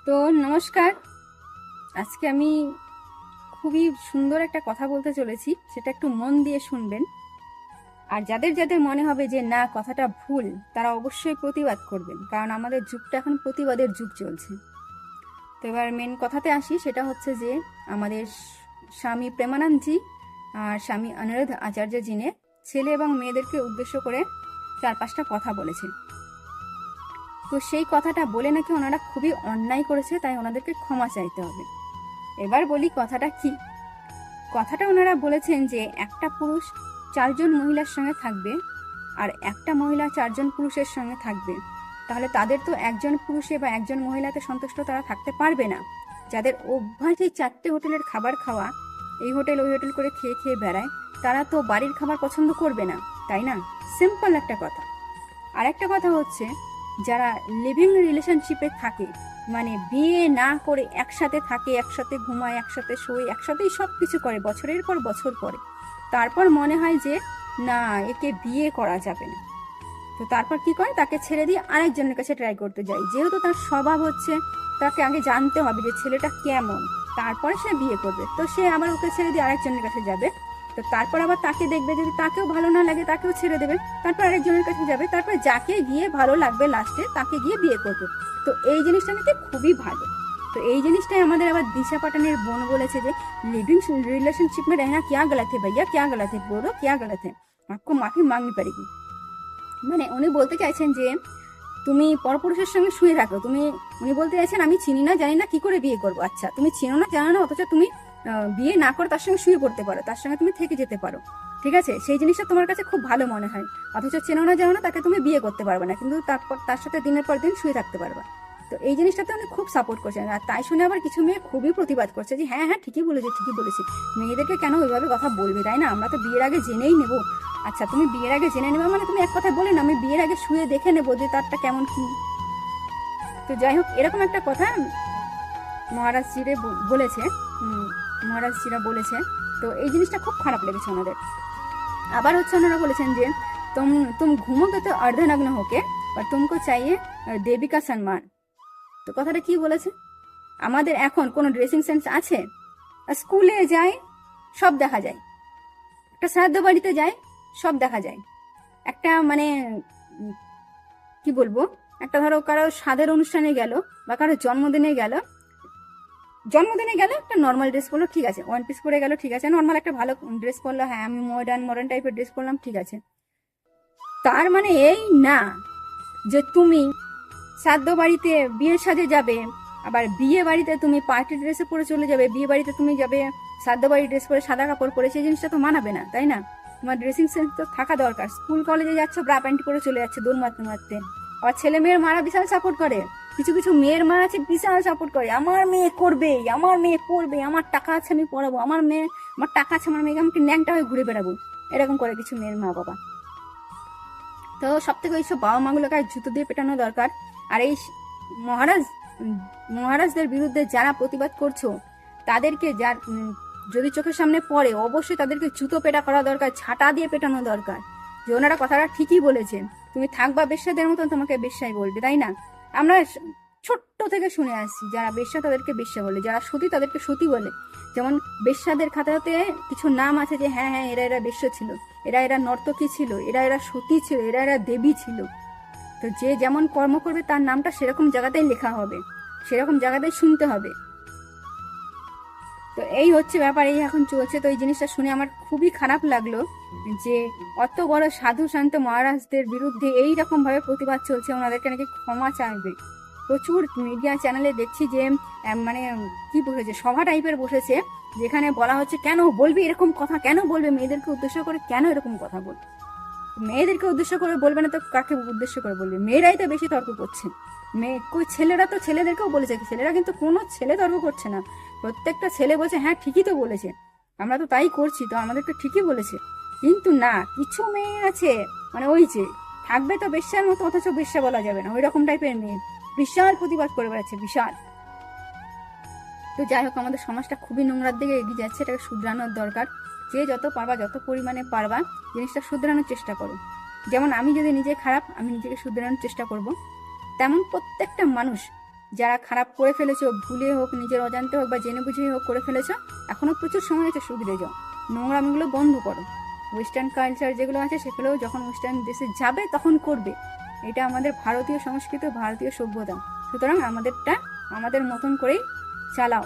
তো নমস্কার। আজকে আমি খুবই সুন্দর একটা কথা বলতে চলেছি, সেটা একটু মন দিয়ে শুনবেন। আর যাদের যাদের মনে হবে যে না কথাটা ভুল, তারা অবশ্যই প্রতিবাদ করবেন, কারণ আমাদের যুগটা এখন প্রতিবাদের যুগ চলছে। তো এবার মেন কথাতে আসি, সেটা হচ্ছে যে আমাদের স্বামী প্রেমানন্দজি আর স্বামী অনিরুদ্ধ আচার্য জিনে ছেলে এবং মেয়েদেরকে উদ্দেশ্য করে 4-5টা কথা বলেছে। তো সেই কথাটা বলে নাকি ওনারা খুবই অন্যায় করেছে, তাই ওনাদেরকে ক্ষমা চাইতে হবে। এবার বলি কথাটা কি। কথাটা ওনারা বলেছেন যে একটা পুরুষ 4জন মহিলার সঙ্গে থাকবে আর একটা মহিলা 4জন পুরুষের সঙ্গে থাকবে, তাহলে তাদের তো একজন পুরুষে বা একজন মহিলাতে সন্তুষ্ট তারা থাকতে পারবে না। যাদের অভ্যাস এই 4টে হোটেলের খাবার খাওয়া, এই হোটেল ওই হোটেল করে খেয়ে খেয়ে বেড়ায়, তারা তো বাড়ির খাবার পছন্দ করবে না, তাই না? সিম্পল একটা কথা। আর একটা কথা হচ্ছে, যারা লিভিং রিলেশনশিপে থাকে, মানে বিয়ে না করে একসাথে থাকে, একসাথে ঘুমায়, একসাথে শোয়, একসাথেই সব কিছু করে বছরের পর বছর পরে, তারপর মনে হয় যে না, একে বিয়ে করা যাবে না। তো তারপর কি করে, তাকে ছেড়ে দিয়ে আরেকজনের কাছে ট্রাই করতে যায়। যেহেতু তার স্বভাব হচ্ছে, তাকে আগে জানতে হবে যে ছেলেটা কেমন, তারপরে সে বিয়ে করবে। তো সে আবার ওকে ছেড়ে দিয়ে আরেকজনের কাছে যাবে। তো তারপর আবার তাকে দেখবে, যদি তাকেও ভালো না লাগে তাকেও ছেড়ে দেবে, তারপর আরেকজনের কাছে যাবে, তারপর যাকে গিয়ে ভালো লাগবে লাস্টে তাকে গিয়ে বিয়ে করবে। তো এই জিনিসটা নাকি খুবই ভালো। তো এই জিনিসটাই আমাদের আবার দিশা পাটানের বোন বলেছে যে लिविंग रिलेशनशिप में रहना क्या गलत है भैया, क्या गलत है, बोलो क्या गलत है, आपको माफी मांगनी पड़ेगी। মানে উনি বলতে চাইছেন যে তুমি পরপুরুষের সঙ্গে শুয়ে থাকো, উনি বলতে চাইছেন আমি চিনি না জানি না কি করে বিয়ে করবো। আচ্ছা, তুমি চিনো না জানো না, অথচ তুমি বিয়ে না করে তার সঙ্গে শুয়ে পড়তে পারো, তার সঙ্গে তুমি থেকে যেতে পারো, ঠিক আছে? সেই জিনিসটা তোমার কাছে খুব ভালো মনে হয়। অথচ চেনো না জানো না, তাকে তুমি বিয়ে করতে পারবে না, কিন্তু তারপর তার সাথে দিনের পর দিন শুয়ে থাকতে পারবে। তো এই জিনিসটাতে উনি খুব সাপোর্ট করছেন। আর তাই শুনে আবার কিছু মেয়ে খুবই প্রতিবাদ করছে যে হ্যাঁ হ্যাঁ ঠিকই বলেছি, ঠিকই বলেছি, মেয়েদেরকে কেন ওইভাবে কথা বলবে, তাই না? আমরা তো বিয়ের আগে জেনেই নেবো। আচ্ছা, তুমি বিয়ের আগে জেনে নেবে মানে তুমি এক কথা বলে না, আমি বিয়ের আগে শুয়ে দেখে নেবো যে তারটা কেমন কি। তো যাই হোক, এরকম একটা কথা মহারাজজিরে বলেছে, মহারাজজিরা বলেছে। তো এই জিনিসটা খুব খারাপ লেগেছে ওনাদের। আবার হচ্ছে ওনারা বলেছেন যে তুম ঘুমোগে তো अर्धनग्न होके और तुमको चाहिए देवी का सम्मान। তো কথাটা কি বলেছে? আমাদের এখন কোনো ড্রেসিং সেন্স আছে? স্কুলে যায় সব দেখা যায়, একটা শ্রাদ্ধ বাড়িতে যায় সব দেখা যায়, একটা মানে কি বলবো, একটা ধরো কারো স্বাদের অনুষ্ঠানে গেল বা কারো জন্মদিনে গেল একটা নর্মাল ড্রেস পরলো, ঠিক আছে, ওয়ান পিস পরে গেল, ঠিক আছে, নর্মাল একটা ভালো ড্রেস পরলো, হ্যাঁ আমি মডার্ন টাইপের ড্রেস পরলাম, ঠিক আছে। তার মানে এই না যে তুমি শ্রাদ্ধ বাড়িতে বিয়ের সাজে যাবে, আবার বিয়ে বাড়িতে তুমি পার্টি ড্রেসে পরে চলে যাবে, বিয়ে বাড়িতে তুমি যাবে শ্রাদ্ধ বাড়ির ড্রেস পরে, সাদা কাপড় পরে, সেই জিনিসটা তো মানাবে না, তাই না? তোমার ড্রেসিং সেন্স তো থাকা দরকার। স্কুল কলেজে যাচ্ছ ব্রা প্যান্ট পরে চলে যাচ্ছে দোল মারতে মারতে। আর ছেলে মেয়ের মারা বিশাল সাপোর্ট করে, কিছু কিছু মেয়ের মা আছে বিশাল সাপোর্ট করে, আমার মেয়ে করবে, আমার মেয়ে পড়বে, আমার টাকা আছে আমি পড়াবো, আমার টাকা আছে, আমার মেয়েকে আমাকে ন্যাংটা হয়ে ঘুরে বেড়াবো, এরকম করে কিছু মেয়ের মা বাবা। তো সব থেকে ওইসব বাবা মাগুলোকে জুতো দিয়ে পেটানো দরকার। আর এই মহারাজ মহারাজদের বিরুদ্ধে যারা প্রতিবাদ করছো, তাদেরকে যার যদি চোখের সামনে পড়ে অবশ্যই তাদেরকে জুতো পেটা করা দরকার, ছাটা দিয়ে পেটানো দরকার। যে ওনারা কথাটা ঠিকই বলেছেন, তুমি থাকবা বেশ্যাদের মতন, তোমাকে বেশ্যাই বলবে, তাই না? আমরা ছোট্ট থেকে শুনে আসছি, যারা বেশ্যা তাদেরকে বেশ্যা বলে, যারা সতী তাদেরকে সতী বলে। যেমন বেশ্যাদের খাতাতে কিছু নাম আছে যে হ্যাঁ হ্যাঁ এরা বেশ্য ছিল, এরা নর্তকী ছিল, এরা সতী ছিল, এরা দেবী ছিল। তো যে যেমন কর্ম করবে তার নামটা সেরকম জায়গাতেই লেখা হবে, সেরকম জায়গাতেই শুনতে হবে। তো এই হচ্ছে ব্যাপার, এই এখন চলছে। তো এই জিনিসটা শুনে আমার খুবই খারাপ লাগলো যে অত বড় সাধু শান্ত মহারাজদের বিরুদ্ধে এই রকম ভাবে প্রতিবাদ চলছে, ওনাদেরকে নাকি ক্ষমা চাইবে। প্রচুর মিডিয়া চ্যানেলে দেখছি যে মানে কি বসেছে, সভা টাইপের বসেছে, যেখানে বলা হচ্ছে কেন বলবি এরকম কথা, কেন বলবে মেয়েদেরকে উদ্দেশ্য করে, কেন এরকম কথা বলবে? মেয়েদেরকে উদ্দেশ্য করে বলবে না তো কাকে উদ্দেশ্য করে বলবে? মেয়েরাই তো বেশি তর্ক করছে। কই ছেলেরা তো ছেলেদেরকেও বলেছে, ছেলেরা কিন্তু কোনো ছেলে তর্ক করছে না, প্রত্যেকটা ছেলে বলছে হ্যাঁ ঠিকই তো বলেছে, আমরা তো তাই করছি, তো আমাদেরকে ঠিকই বলেছে। কিন্তু না, কিছু মেয়ে আছে মানে ওই যে থাকবে তো বেশ্যার মতো, অথচ বেশ্যা বলা যাবে না, ওই রকম টাইপের মেয়ে বিশাল প্রতিবাদ করে বেড়াচ্ছে, বিশাল। তো যাই হোক, আমাদের সমাজটা খুবই নোংরার দিকে এগিয়ে যাচ্ছে, এটাকে শুধরানোর দরকার। যে যত পারবা, যত পরিমাণে পারবা জিনিসটা শুধরানোর চেষ্টা করো। যেমন আমি যদি নিজে খারাপ, আমি নিজেকে শুধরানোর চেষ্টা করব, তেমন প্রত্যেকটা মানুষ যারা খারাপ করে ফেলেছো, ভুলে হোক, নিজের অজান্তে হোক বা জেনে বুঝেই হোক করে ফেলেছো, এখনো প্রচুর সময় আছে শুধরে যাও। নোংরামিগুলো বন্ধ করো। ওয়েস্টার্ন কালচার যেগুলো আছে সেগুলোও যখন ওয়েস্টার্ন দেশে যাবে তখন করবে। এটা আমাদের ভারতীয় সংস্কৃতি, ভারতীয় সভ্যতা। সুতরাং আমাদেরটা আমাদের মতন করেই চালাও।